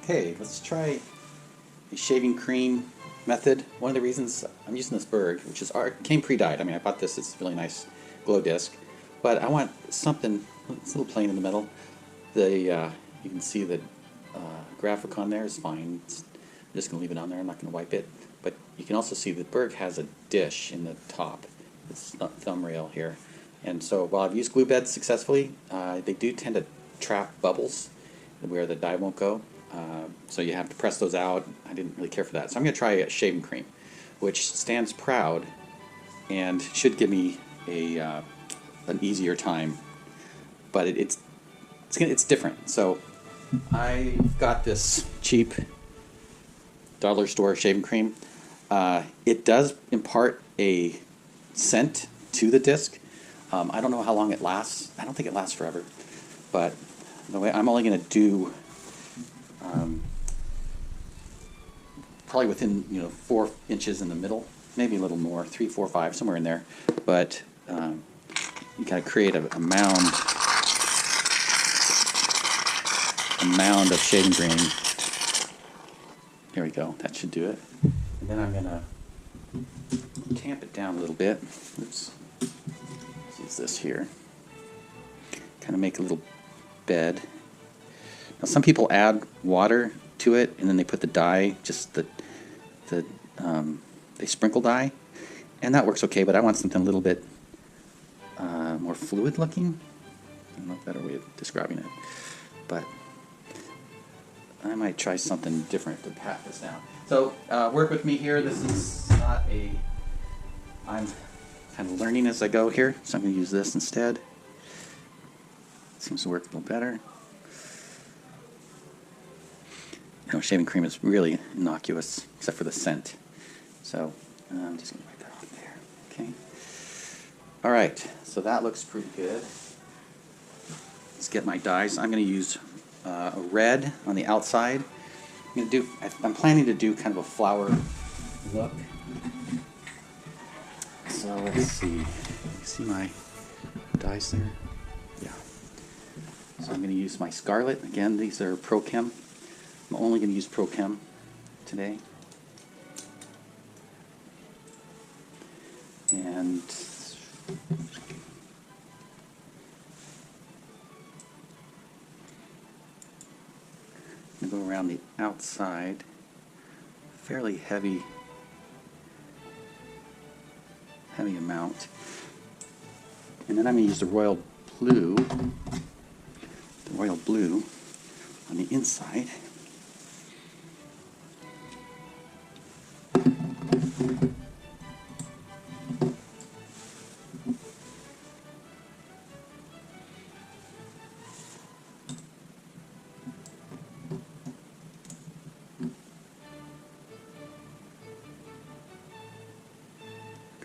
Okay, let's try a shaving cream method. One of the reasons I'm using this Berg, which is came pre-dyed. I mean, I bought this. It's a really nice glow disc, but I want something. It's a little plain in the middle. You can see the graphic on there is fine. I'm just going to leave it on there. I'm not going to wipe it. But you can also see that Berg has a dish in the top. It's not thumb rail here. And so while I've used glue beds successfully, they do tend to trap bubbles where the dye won't go. So you have to press those out. I didn't really care for that. So I'm going to try a shaving cream, which stands proud and should give me an easier time. But it's different. So I got this cheap dollar store shaving cream. It does impart a scent to the disc. I don't know how long it lasts. I don't think it lasts forever. But the way I'm only going to do probably within 4 inches in the middle, maybe a little more, 3, 4, 5, somewhere in there. But you got to create a mound of shaving cream. Here we go. That should do it. And then I'm going to tamp it down a little bit. Oops. Let's use this here. Kind of make a little bed. Now some people add water to it and then they put the dye, just they sprinkle dye, and that works okay, but I want something a little bit more fluid looking. I don't know a better way of describing it, but I might try something different to pat this down. So work with me here. This is not I'm kind of learning as I go here, so I'm going to use this instead. Seems to work a little better. Shaving cream is really innocuous, except for the scent. So I'm just going to wipe that off there. Okay. All right. So that looks pretty good. Let's get my dyes. I'm going to use a red on the outside. I'm planning to do kind of a flower look. So let's see. You see my dyes there? Yeah. So I'm going to use my scarlet. Again, these are ProChem. I'm only going to use ProChem today. And I'm going to go around the outside. Fairly heavy amount. And then I'm going to use the royal blue on the inside.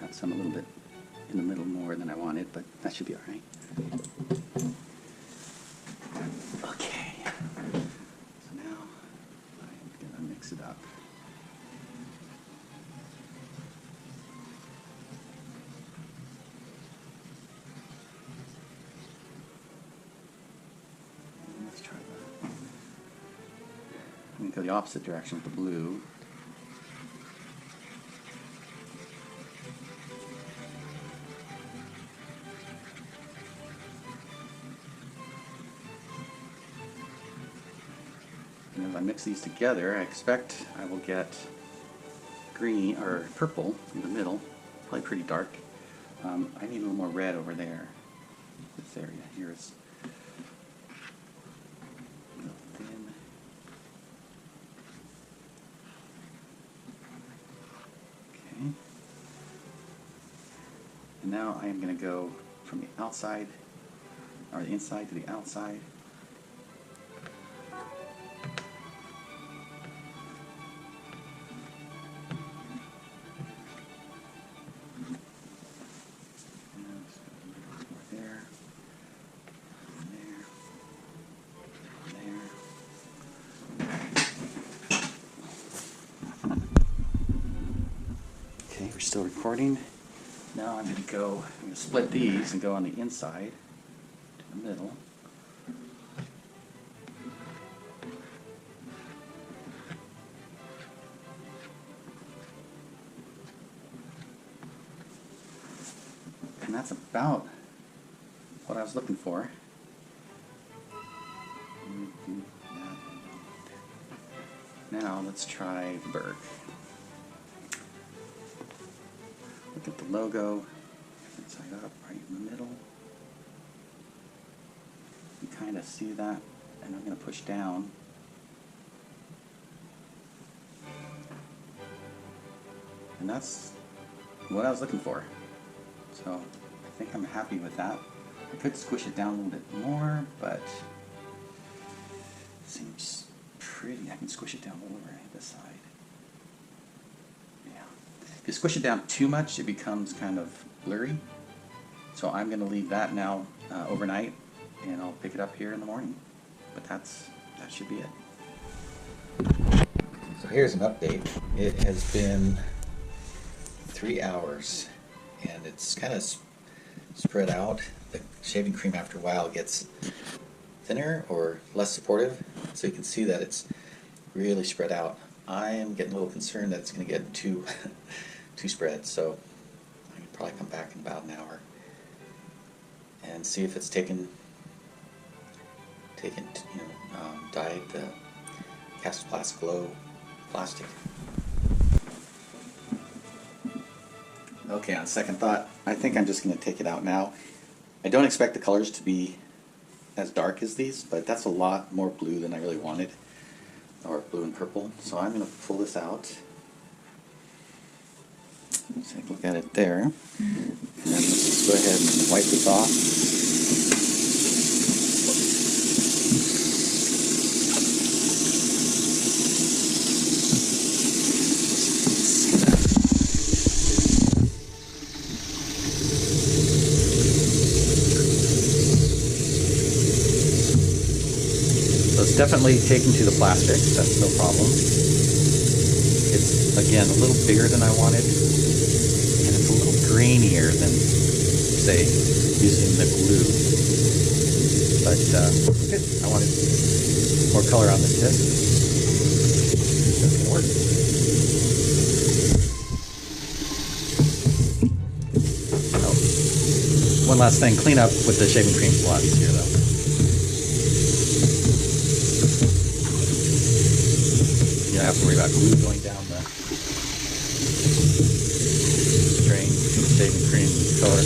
Got some a little bit in the middle more than I wanted, but that should be all right. Okay. So now I'm going to mix it up. Let's try that. I'm going to go the opposite direction with the blue. And as I mix these together, I expect I will get green or purple in the middle, probably pretty dark. I need a little more red over there. This area here is a little thin. Okay. And now I am going to go from the outside, or the inside to the outside. We're still recording. Now I'm going to split these and go on the inside to the middle. And that's about what I was looking for. Now let's try Berg. Look at the logo, inside up, right in the middle. You kind of see that, and I'm going to push down. And that's what I was looking for. So I think I'm happy with that. I could squish it down a little bit more, but it seems pretty. I can squish it down a little right this side. Yeah. If you squish it down too much, it becomes kind of blurry. So I'm going to leave that now overnight, and I'll pick it up here in the morning. But that should be it. So here's an update. It has been 3 hours, and it's kind of spread out. The shaving cream after a while gets thinner or less supportive, so you can see that it's really spread out. I am getting a little concerned that it's going to get too spread, so I can probably come back in about an hour and see if it's taken dyed the cast plastic glow plastic. Okay, on second thought, I think I'm just going to take it out now. I don't expect the colors to be as dark as these, but that's a lot more blue than I really wanted, or blue and purple. So I'm going to pull this out. Let's take a look at it there. And then let's just go ahead and wipe this off. It's definitely taken to the plastic, that's no problem. It's, again, a little bigger than I wanted, and it's a little grainier than, say, using the glue. But good. I wanted more color on this disc. That's going to work. Oh. One last thing, clean up with the shaving cream is a lot easier though. You don't have to worry about glue going down the drain between the shaving cream and color.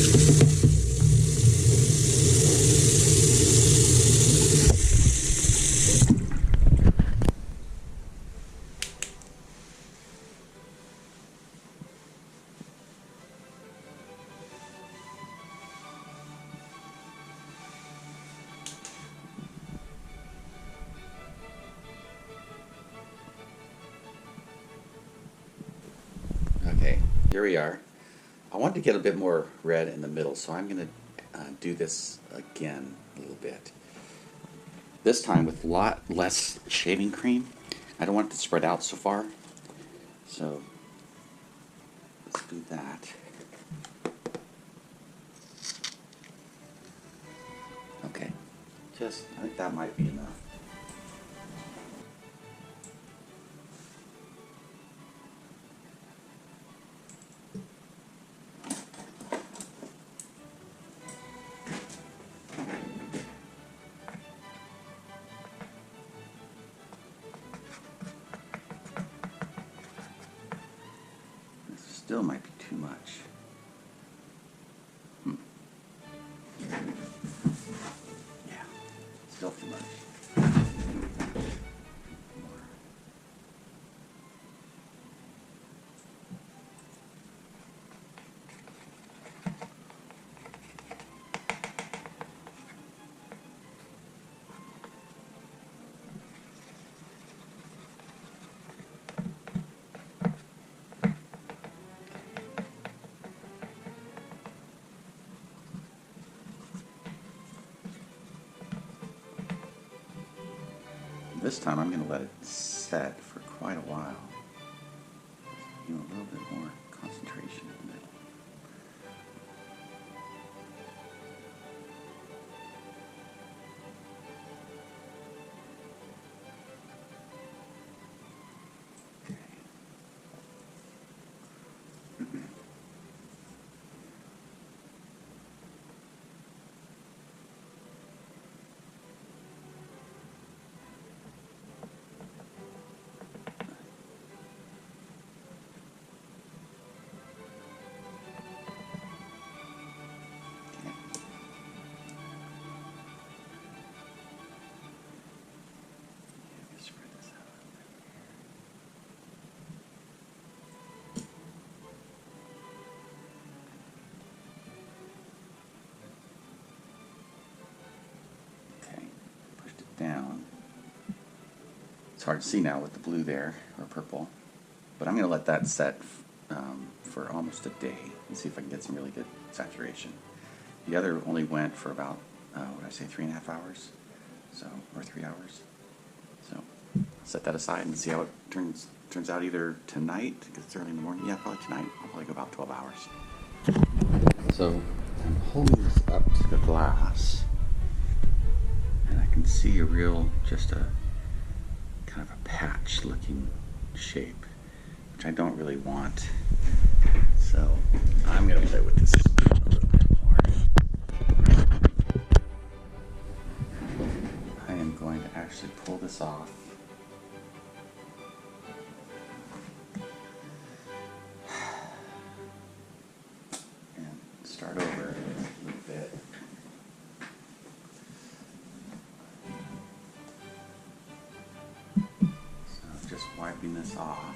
Okay, here we are. I want to get a bit more red in the middle, so I'm going to do this again a little bit. This time with a lot less shaving cream. I don't want it to spread out so far. So let's do that. Okay, I think that might be enough. Still might be too much. Yeah, still too much. This time I'm going to let it set for quite a while. A little bit more concentration in the middle. down. It's hard to see now with the blue there, or purple. But I'm going to let that set for almost a day and see if I can get some really good saturation. The other only went for about, what did I say, 3.5 hours? So, or 3 hours. So, set that aside and see how it turns out either tonight, because it's early in the morning. Yeah, probably tonight. I'll probably go about 12 hours. So, I'm holding this up to the glass, and I can see just a kind of a patch looking shape, which I don't really want. So I'm going to play with this a little bit more. I am going to actually pull this off. And start over a little bit. So just wiping this off.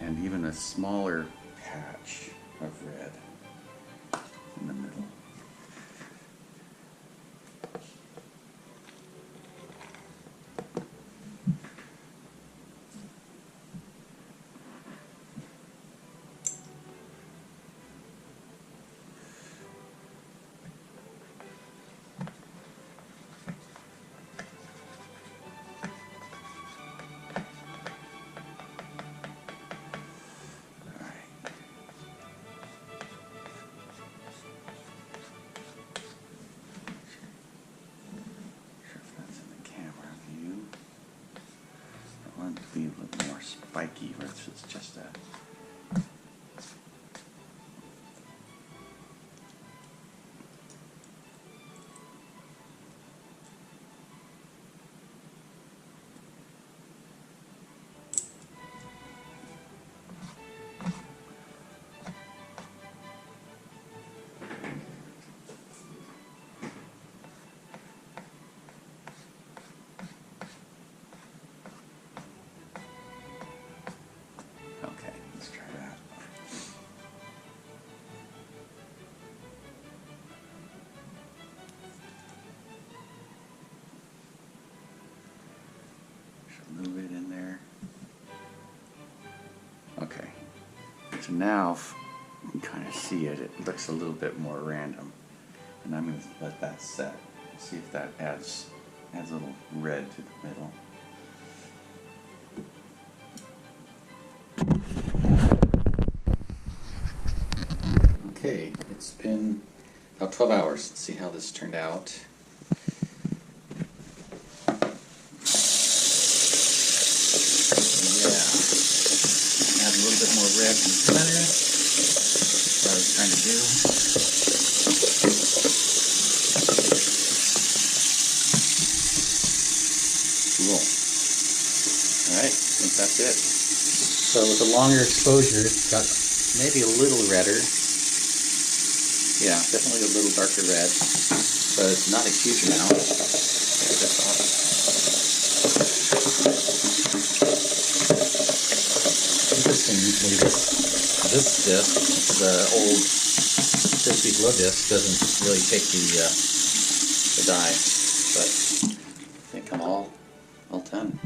And even a smaller patch of red in the middle. Be a little more spiky versus just a little bit in there. Okay, so now you can kind of see it. It looks a little bit more random, and I'm going to let that set. See if that adds a little red to the middle. Okay, it's been about 12 hours. Let's see how this turned out. More red in the center. That's what I was trying to do. Cool. Alright, I think that's it. So with the longer exposure, it's got maybe a little redder. Yeah, definitely a little darker red, but not a huge amount. That's awesome. Interestingly, this disc, the old 50 glow disc, doesn't really take the dye, but I think I'm all done.